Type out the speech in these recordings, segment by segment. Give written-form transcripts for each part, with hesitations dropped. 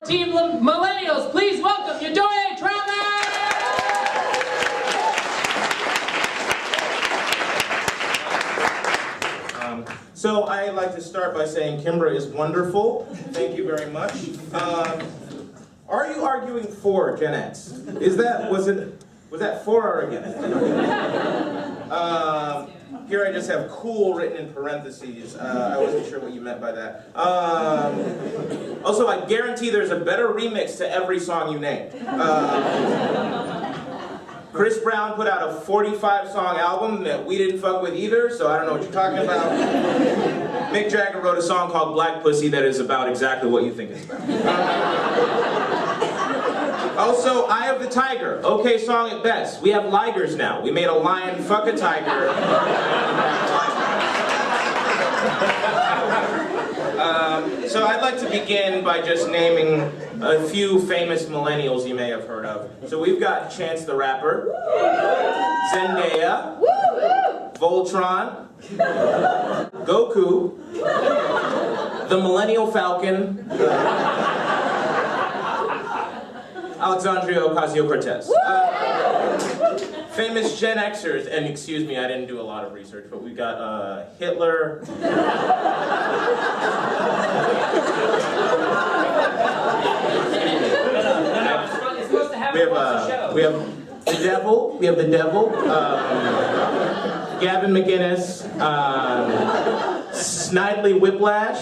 Team Millennials, please welcome Yedoye Travis! So I'd like to start by saying Kimbra is wonderful. Thank you very much. Are you arguing for Gen X? Was that for or against? Here I just have cool written in parentheses. I wasn't sure what you meant by that. Also, I guarantee there's a better remix to every song you named. Chris Brown put out a 45-song album that we didn't fuck with either, so I don't know what you're talking about. Mick Jagger wrote a song called Black Pussy that is about exactly what you think it's about. Also, Eye of the Tiger, okay song at best. We have ligers now. We made a lion fuck a tiger. So I'd like to begin by just naming a few famous millennials you may have heard of. So we've got Chance the Rapper, Zendaya, Voltron, Goku, the Millennial Falcon, Alexandria Ocasio-Cortez. Famous Gen Xers, and excuse me, I didn't do a lot of research, but we got Hitler. We have the devil. We have the devil. Gavin McInnes. Snidely Whiplash.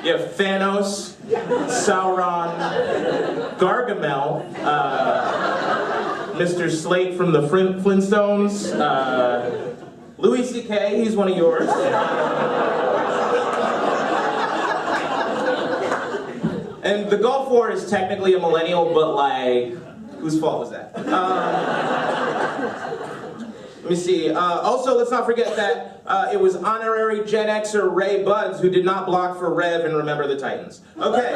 You have Thanos, Sauron, Gargamel, Mr. Slate from the Flintstones, Louis C.K., he's one of yours. And the Gulf War is technically a millennial, but like, whose fault was that? Let me see. Also, let's not forget that it was honorary Gen Xer Ray Buds who did not block for Rev and Remember the Titans. Okay.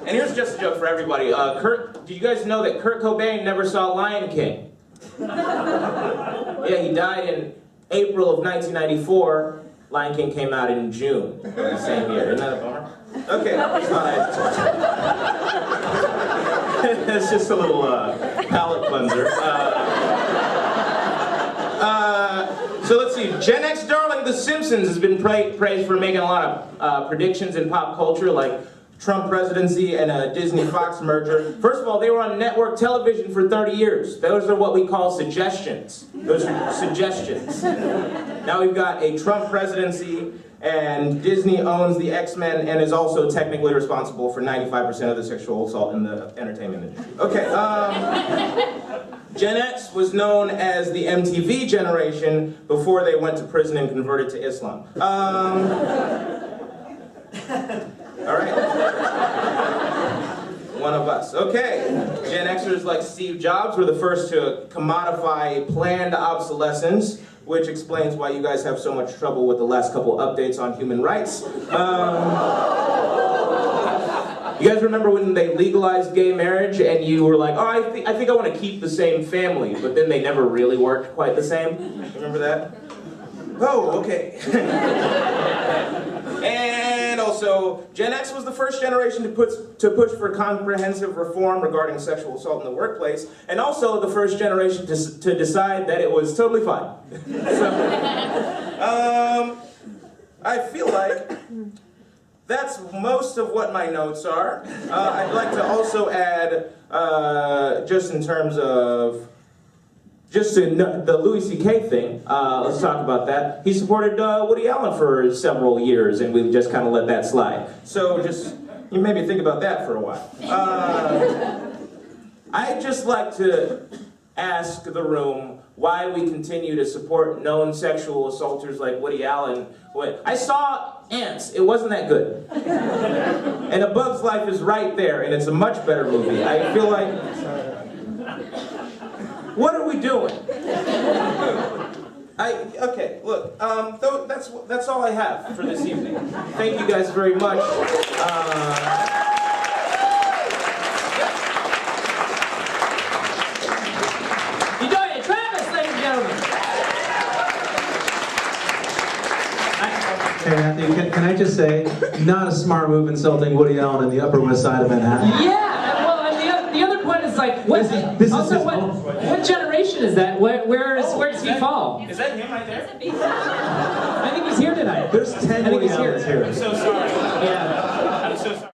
And here's just a joke for everybody. Do you guys know that Kurt Cobain never saw Lion King? Yeah, he died in April of 1994. Lion King came out in June of the same year. Isn't that a bummer? Okay. It's just a little palate cleanser. So let's see. Gen X darling The Simpsons has been praised for making a lot of predictions in pop culture, like Trump presidency and a Disney-Fox merger. First of all, they were on network television for 30 years. Those are what we call suggestions. Those are suggestions. Now we've got a Trump presidency, and Disney owns the X-Men and is also technically responsible for 95% of the sexual assault in the entertainment industry. Okay, Gen X was known as the MTV generation before they went to prison and converted to Islam. All right. One of us. Okay. Gen Xers like Steve Jobs were the first to commodify planned obsolescence, which explains why you guys have so much trouble with the last couple updates on human rights. You guys remember when they legalized gay marriage and you were like, oh, I think I want to keep the same family, but then they never really worked quite the same? Remember that? Oh, okay. And also, Gen X was the first generation to push for comprehensive reform regarding sexual assault in the workplace, and also the first generation to decide that it was totally fine. So, I feel like that's most of what my notes are. I'd like to also add, just in terms of the Louis C.K. thing, let's talk about that. He supported Woody Allen for several years, and we just kind of let that slide. So just, you maybe think about that for a while. I'd just like to ask the room why we continue to support known sexual assaulters like Woody Allen. I saw Ants, it wasn't that good. And A Bug's Life is right there, and it's a much better movie. I feel like, what are we doing? Okay, look, that's all I have for this evening. Thank you guys very much. Yedoye Travis, ladies and gentlemen. Hey, Matthew, can I just say, not a smart move insulting Woody Allen in the Upper West Side of Manhattan. Yeah, well, and the other point is like, what generation is that? Where does he fall? Is that him right there? I think he's here tonight. There's 10 Woody Allens here. I'm so sorry. Yeah. I'm so sorry.